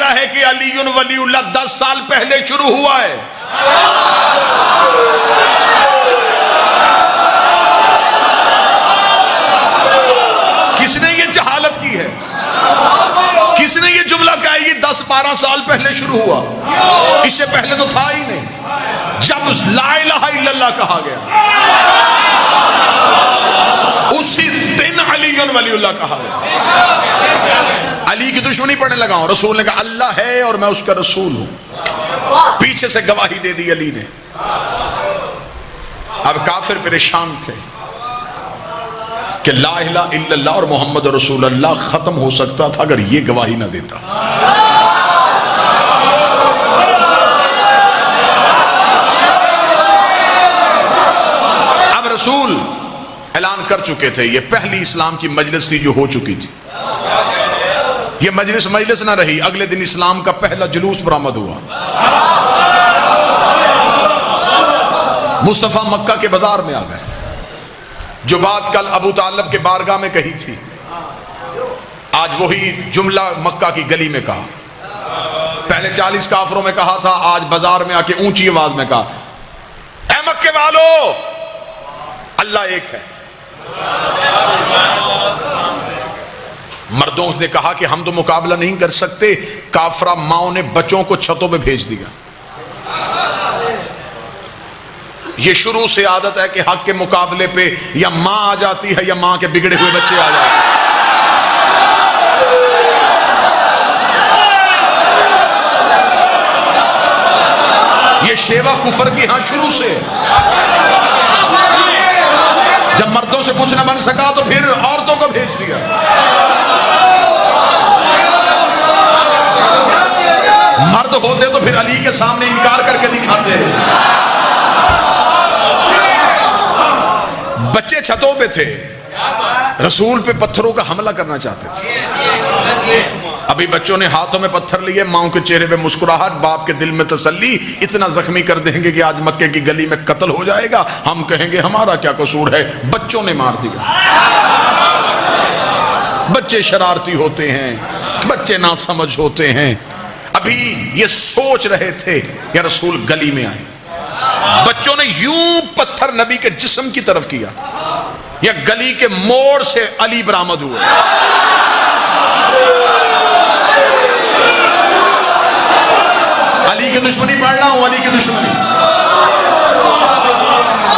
कहता है कि अलीयुन वलीउल्लाह 10 साल पहले शुरू हुआ है। किसने ये जहालत की है? किसने ये जुमला कहा? ये 10-12 साल पहले शुरू हुआ, इससे पहले तो था ही नहीं। जब ला इलाहा इल्लल्लाह कहा गया उसी दिन अलीयुन वलीउल्लाह कहा गया। अली की दुश्मनी पढ़ने लगा हूं। रसूल ने कहा अल्लाह है और मैं उसका रसूल हूं। पीछे से गवाही दे दी अली ने। अब काफिर परेशान थे कि ला इलाहा इल्लल्लाह और मोहम्मद रसूलुल्लाह खत्म हो सकता था अगर ये गवाही ना देता। अब रसूल ऐलान कर चुके थे, ये पहली इस्लाम की मजलिस थी जो हो चुकी थी। ये मजलिस ना रही। अगले दिन इस्लाम का पहला जुलूस बरामद हुआ। मुस्तफा मक्का के बाजार में आ गए। जो बात कल अबू तालिब के बारगाह में कही थी, आज वही जुमला मक्का की गली में कहा। पहले 40 काफरों में कहा था, आज बाजार में आके ऊंची आवाज में कहा, ऐ मक्के वालों, अल्लाह एक है। मर्दों ने कहा कि हम तो मुकाबला नहीं कर सकते। काफरा माओ ने बच्चों को छतों पे भेज दिया। ये शुरू से आदत है कि हक के मुकाबले पे या मां आ जाती है या मां के बिगड़े हुए बच्चे आ जाते हैं। ये शेवा कुफर की यहां शुरू से। जब मर्दों से कुछ ना बन सका तो फिर औरतों को भेज दिया। मर्द होते तो फिर अली के सामने इनकार करके दिखाते। बच्चे छतों पे थे, रसूल पे पत्थरों का हमला करना चाहते थे। अभी बच्चों ने हाथों में पत्थर लिए, माओ के चेहरे पे मुस्कुराहट, बाप के दिल में तसल्ली। इतना जख्मी कर देंगे कि आज मक्के की गली में कत्ल हो जाएगा, हम कहेंगे हमारा क्या कसूर है। बच्चों ने मार दिया। बच्चे शरारती होते हैं, बच्चे ना समझ होते हैं। अभी ये सोच रहे थे या रसूल गली में आए। बच्चों ने यूं पत्थर नबी के जिस्म की तरफ किया, या गली के मोड़ से अली बरामद हुए। अली की दुश्मनी पढ़ रहा हूं, अली की दुश्मनी।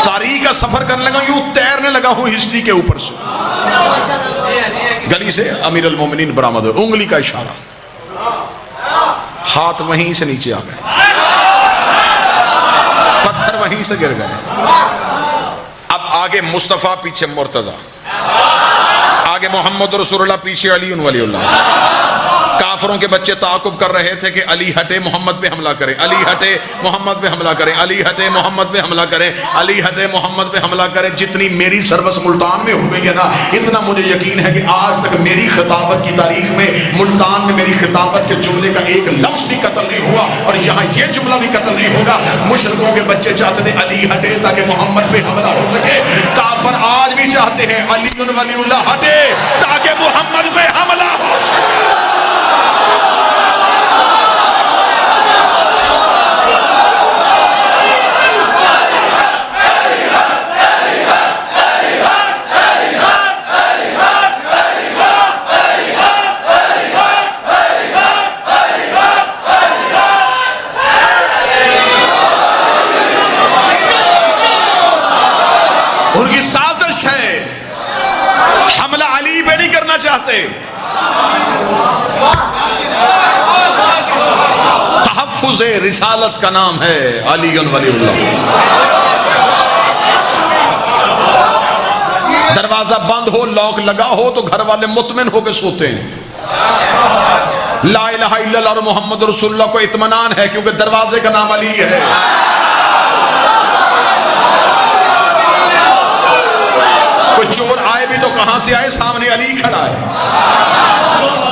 तारीख का सफर करने लगा, यूं तैरने लगा हूं हिस्ट्री के ऊपर से। गली से अमीर अल मोमिनीन बरामद हुए। उंगली का इशारा, हाथ वहीं से नीचे आ गए, पत्थर वहीं से गिर गए। अब आगे मुस्तफा, पीछे मुर्तजा, आगे मोहम्मद रसूलुल्लाह, पीछे अली वलीउल्लाह। काफरों के बच्चे ताकुब कर रहे थे कि अली हटे मोहम्मद पे हमला करें, अली हटे मोहम्मद पे हमला करें, अली हटे मोहम्मद पे हमला करें, अली हटे मोहम्मद पे हमला करें। जितनी मेरी सर्वस मुल्तान में हुई है ना, इतना मुझे यकीन है कि आज तक मेरी खिताबत की तारीख में मुल्तान में मेरी खिताबत के जुमले का एक लफ्ज भी कत्ल नहीं हुआ, और यहाँ ये जुमला भी कत्ल नहीं होगा। मुशरिकों के बच्चे चाहते थे अली हटे ताकि मोहम्मद पे हमला हो सके। काफिर आज भी चाहते हैं अली वलीउल्लाह हटे ताकि मोहम्मद पे हमला हो सके। उनकी साजिश है, हमला अली पे नहीं करना चाहते। तहफ्फुज़े रिसालत का नाम है अली वलीउल्लाह। दरवाजा बंद हो, लॉक लगा हो तो घर वाले मुतमिन होकर सोते हैं। ला इलाहा इल्लल्लाह और मोहम्मद रसूलुल्लाह को इत्मीनान है क्योंकि दरवाजे का नाम अली है। कोई चोर आए भी तो कहां से आए, सामने अली खड़ा है।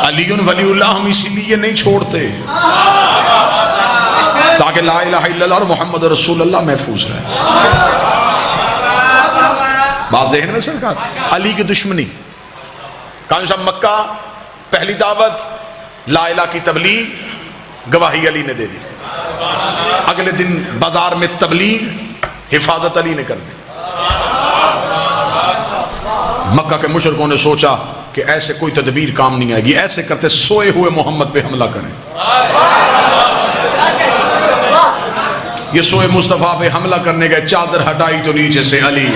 अली वलीउल्लाह हम इसीलिए नहीं छोड़ते ताकि ला इलाहा इल्लल्लाह और मोहम्मद रसूलुल्लाह महफूज रहे। बात ज़हन में सरकार। अली की दुश्मनी, कानून मक्का, पहली दावत ला इलाहा की तबलीग, गवाही अली ने दे दी। अगले दिन बाजार में तबलीग, हिफाजत अली ने कर दी। मक्का के मुशरिकों ने सोचा कि ऐसे कोई तदबीर काम नहीं आएगी, ऐसे करते सोए हुए मोहम्मद पे हमला करें। ये सोए मुस्तफा पे हमला करने गए, चादर हटाई तो नीचे से अली।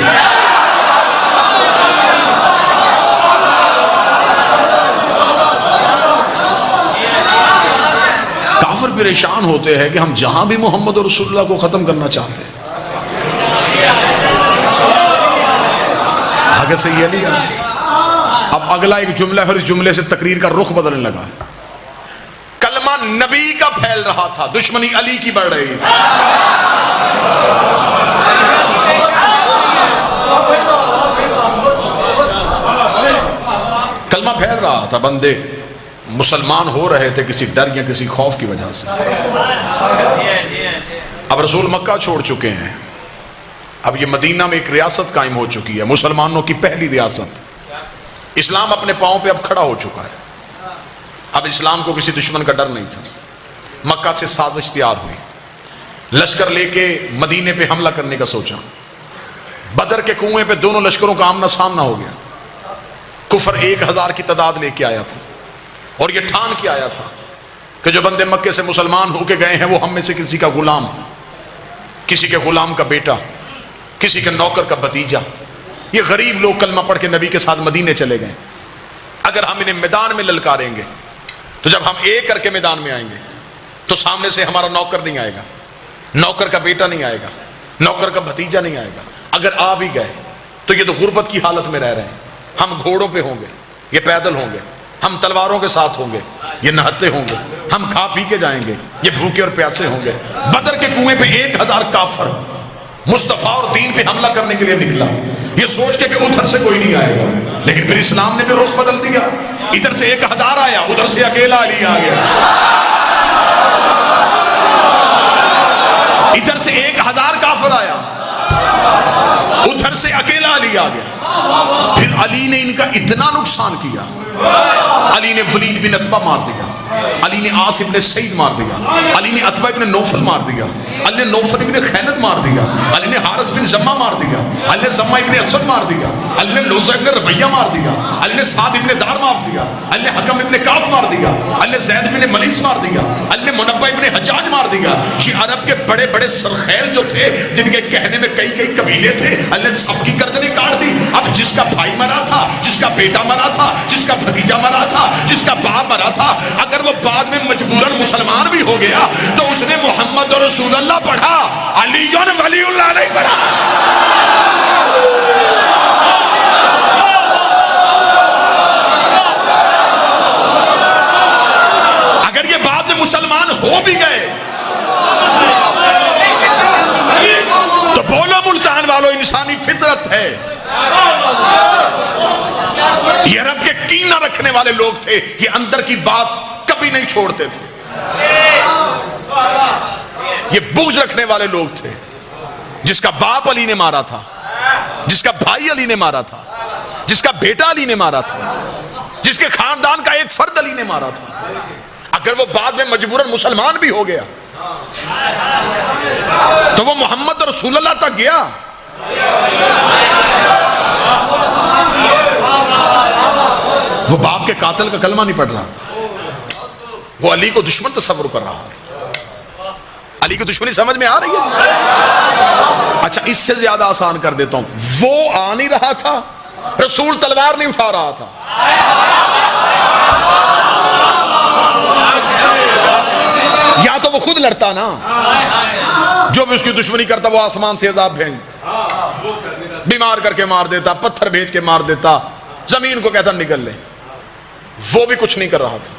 काफिर परेशान होते हैं कि हम जहां भी मोहम्मद और रसूलुल्लाह को खत्म करना चाहते हैं, आगे से ये अली। अब अगला एक जुमला है, इस जुमले से तकरीर का रुख बदलने लगा। कलमा नबी का फैल रहा था, दुश्मनी अली की बढ़ रही थी। कलमा फैल रहा था, बंदे मुसलमान हो रहे थे किसी डर या किसी खौफ की वजह से। अब रसूल मक्का छोड़ चुके हैं, अब ये मदीना में एक रियासत कायम हो चुकी है, मुसलमानों की पहली रियासत। इस्लाम अपने पांव पे अब खड़ा हो चुका है। अब इस्लाम को किसी दुश्मन का डर नहीं था। मक्का से साजिश तैयार हुई, लश्कर लेके मदीने पे हमला करने का सोचा। बदर के कुएं पे दोनों लश्करों का आमना सामना हो गया। कुफर 1000 की तादाद लेके आया था और ये ठान के आया था कि जो बंदे मक्के से मुसलमान होके गए हैं वो हम में से किसी का गुलाम, किसी के गुलाम का बेटा, किसी के नौकर का भतीजा, ये गरीब लोग कलमा पढ़ के नबी के साथ मदीने चले गए। अगर हम इन्हें मैदान में ललकारेंगे तो जब हम एक करके मैदान में आएंगे तो सामने से हमारा नौकर नहीं आएगा, नौकर का बेटा नहीं आएगा, नौकर का भतीजा नहीं आएगा। अगर आ भी गए तो ये तो गुर्बत की हालत में रह रहे हैं। हम घोड़ों पे होंगे, ये पैदल होंगे, हम तलवारों के साथ होंगे, ये नहते होंगे, हम खा पी के जाएंगे, ये भूखे और प्यासे होंगे। बदर के कुएं पे 1000 काफिर मुस्तफा और दीन पे हमला करने के लिए निकला, ये सोच के कि उधर से कोई नहीं आएगा। लेकिन फिर इस्लाम ने भी रुख बदल दिया। इधर से 1000 आया, उधर से अकेला अली आ गया। इधर से 1000 काफिर आया, उधर से अकेला अली आ गया। फिर अली ने इनका इतना नुकसान किया, अली ने वलीद बिन अतबा मार दिया, अली ने आस इब्न सईद मार दिया, अली ने अतबा इब्न नौफल मार दिया, अली ने नौफल इब्न खैनत मार दिया, अली ने हारिस बिन जम्मा मार दिया, अली ने जम्मा इब्न असद मार दिया, अली ने लोजा इब्न रबैया मार दिया, अली ने साद इब्न दार मार दिया, अली ने हकम इब्न काफ मार दिया, अली ने जैद इब्न मलीस मार दिया, अली ने मुनब्बा इब्न हज्जाज मार दिया। ये अरब के बड़े बड़े सरखैल जो थे, जिनके कहने में कई कई कबीले थे, अली ने सबकी गर्दनें काट दी। अब जिसका भाई मरा था, जिसका बेटा मरा था, जिसका भतीजा मरा था, जिसका बाप मरा था, अगर वो बाद में मजबूरन मुसलमान भी हो गया तो उसने मोहम्मद और रसूलुल्लाह पढ़ा, अली वलीउल्लाह नहीं पढ़ा। अगर ये बाद में मुसलमान हो भी गए तो बोलो मुल्तान वालों, इंसानी फितरत है। ये अरब के कीना रखने वाले लोग थे, ये अंदर की बात कभी नहीं छोड़ते थे। ये बुग़्ज़ रखने वाले लोग थे। जिसका बाप अली ने मारा था, जिसका भाई अली ने मारा था, जिसका बेटा अली ने मारा था, जिसके खानदान का एक फर्द अली ने मारा था, अगर वो बाद में मजबूरन मुसलमान भी हो गया तो वो मोहम्मद और रसूलुल्लाह तक गया। वो बाप के कातिल का कलमा नहीं पढ़ रहा था, वो अली को दुश्मन तस्वुर कर रहा था। अली की दुश्मनी समझ में आ रही है? अच्छा, इससे ज्यादा आसान कर देता हूं, वो आ नहीं रहा था, रसूल तलवार नहीं उठा रहा था। या तो वो खुद लड़ता ना, जो भी उसकी दुश्मनी करता वो आसमान से अज़ाब भेज, बीमार करके मार देता, पत्थर भेज के मार देता, जमीन को कहता निकल ले। वो भी कुछ नहीं कर रहा था,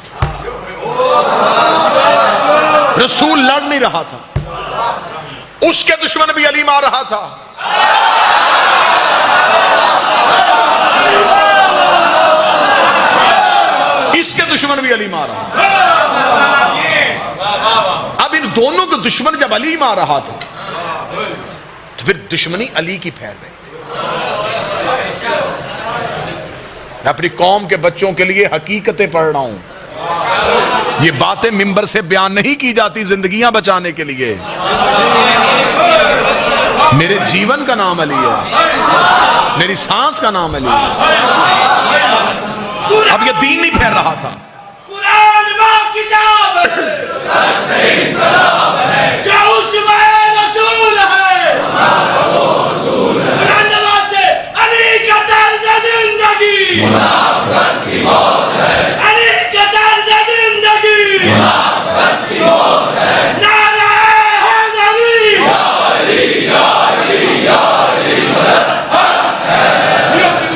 रसूल लड़ नहीं रहा था, उसके दुश्मन भी अली मार रहा था। इसके दुश्मन भी अली मार रहा था। अब इन दोनों के दुश्मन जब अली मार रहा था तो फिर दुश्मनी अली की फैल रही थी। मैं अपनी कौम के बच्चों के लिए हकीकतें पढ़ रहा हूं, ये बातें मिंबर से बयान नहीं की जाती जिंदगियां बचाने के लिए। मेरे जीवन का नाम अली है, मेरी सांस का नाम अली है। अब ये दीन नहीं फैल रहा था। कुरान मां किताब है जो उसमें रसूल है, कुरान नमाज से अली का तर्ज जिंदगी, अली का तर्ज जिंदगी, नारा हैदरी,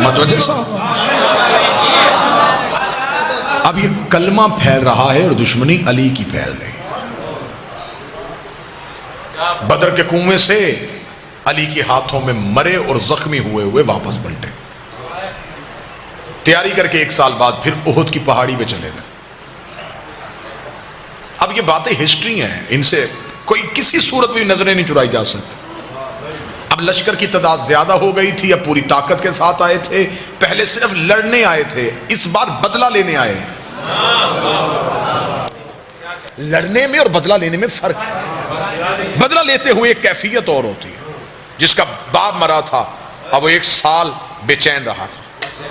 मतवज्जह साहब, अब ये कलमा फैल रहा है और दुश्मनी अली की फैल रही है। बदर के कुएं से अली के हाथों में मरे और जख्मी हुए हुए वापस पलटे। तैयारी करके 1 साल बाद फिर ओहद की पहाड़ी पे चले गए। अब ये बातें हिस्ट्री हैं, इनसे कोई किसी सूरत में नजरें नहीं चुराई जा सकती। अब लश्कर की तादाद ज्यादा हो गई थी, अब पूरी ताकत के साथ आए थे। पहले सिर्फ लड़ने आए थे, इस बार बदला लेने आए। लड़ने में और बदला लेने में फर्क है। बदला लेते हुए एक कैफियत और होती है। जिसका बाप मरा था, अब वो 1 साल बेचैन रहा था,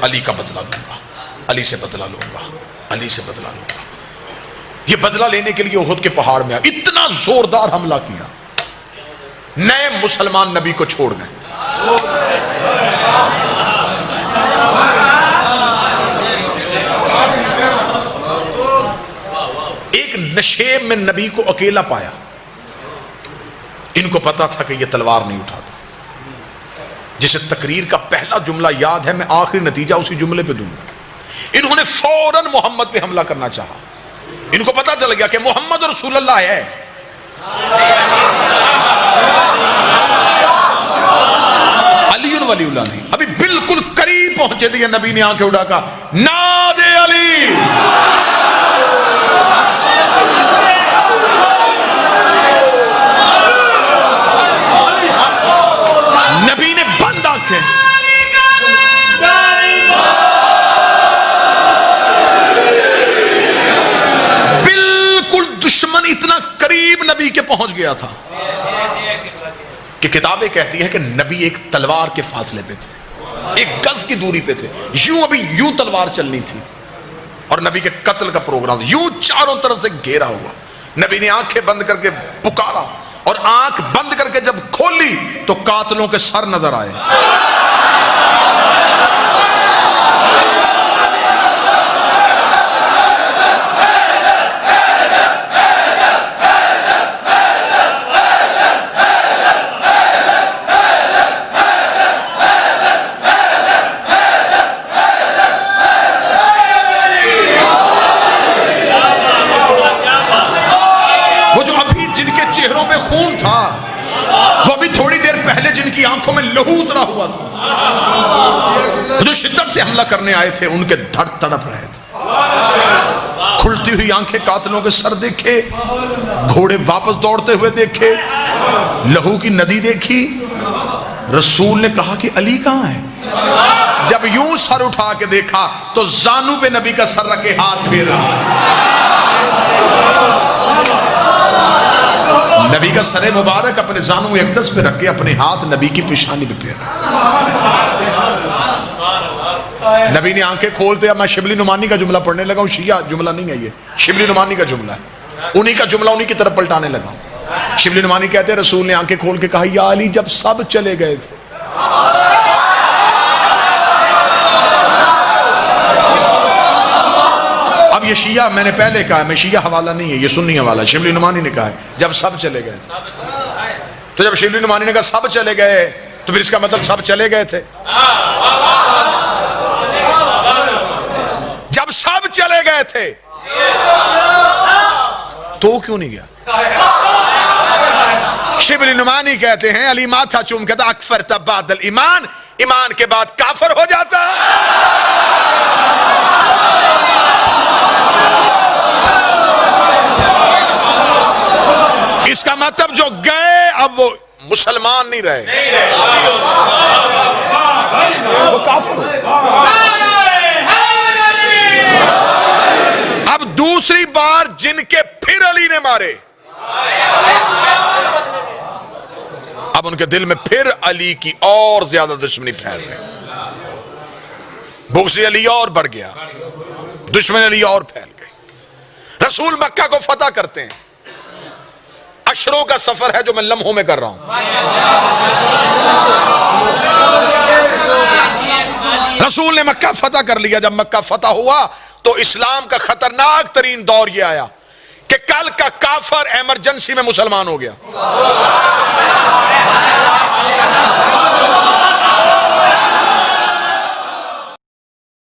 अली का बदला लूंगा, अली से बदला लूंगा, अली से बदला लूंगा। ये बदला लेने के लिए ओहद के पहाड़ में इतना जोरदार हमला किया, नए मुसलमान नबी को छोड़ गए। एक नशेब में नबी को अकेला पाया। इनको पता था कि यह तलवार नहीं उठाता। जिसे तकरीर का पहला जुमला याद है, मैं आखिरी नतीजा उसी जुमले पे दूंगा। इन्होंने फौरन मोहम्मद पे हमला करना चाहा। इनको पता चल गया कि मोहम्मद रसूलुल्लाह है। अली वलीउल्लाह नहीं, अभी बिल्कुल करीब पहुंचे थे, नबी ने आंखें उठा कहा, नादे अली। नबी ने बंद आंखें, बिल्कुल दुश्मन इतना करीब नबी के पहुंच गया था कि किताबें कहती है कि नबी एक तलवार के फासले पे थे, 1 गज की दूरी पे थे। यूं अभी यूं तलवार चलनी थी और नबी के कत्ल का प्रोग्राम यूं चारों तरफ से घेरा हुआ। नबी ने आंखें बंद करके पुकारा और आंख बंद करके जब खोली तो कातलों के सर नजर आए। खून था, वो अभी थोड़ी देर पहले जिनकी आंखों में लहू उतरा हुआ था, जो शिद्दत से हमला करने आए थे, उनके धड़ तड़प रहे थे। खुलती हुई आंखें कातलों के सर देखे, घोड़े वापस दौड़ते हुए देखे, लहू की नदी देखी। रसूल ने कहा कि अली कहां है? जब यूं सर उठा के देखा तो जानू पे नबी का सर रखे हाथ फेर रहा। नबी का सरे मुबारक अपने जानू अक़दस पे रख के अपने हाथ नबी की पेशानी पे फेरा। नबी ने आंखें खोलते, अब मैं शिबली नुमानी का जुमला पढ़ने लगा हूं। शिया जुमला नहीं है ये, शिबली नुमानी का जुमला है। उन्हीं का जुमला उन्हीं की तरफ पलटाने लगा। शिबली नुमानी कहते हैं रसूल ने आंखें खोल के कहा, या अली जब सब चले गए थे। अब ये शिया, मैंने पहले कहा मैं शिया हवाला नहीं है, ये सुन्नी हवाला। शिबली नुमानी ने कहा है जब सब चले गए। तो जब शिबली नुमानी ने कहा सब चले गए तो फिर इसका मतलब सब चले गए थे। जब सब चले गए थे तो क्यों नहीं गया? शिबली नुमानी कहते हैं अली माथा चूम कहता अकफर तब बादल ईमान, ईमान के बाद काफर हो जाता। इसका मतलब जो गए अब वो मुसलमान नहीं रहे, वो काफिर। अब जिनके फिर अली ने मारे, अब उनके दिल में फिर अली की और ज्यादा दुश्मनी फैल गई, बुग़्ज़ अली और बढ़ गया, दुश्मन अली और फैल गई। रसूल मक्का को फतह करते हैं, अशरों का सफर है जो मैं लम्हों में कर रहा हूं। रसूल ने मक्का फतह कर लिया। जब मक्का फतह हुआ तो इस्लाम का खतरनाक तरीन दौर यह आया कि कल का काफर इमरजेंसी में मुसलमान हो गया।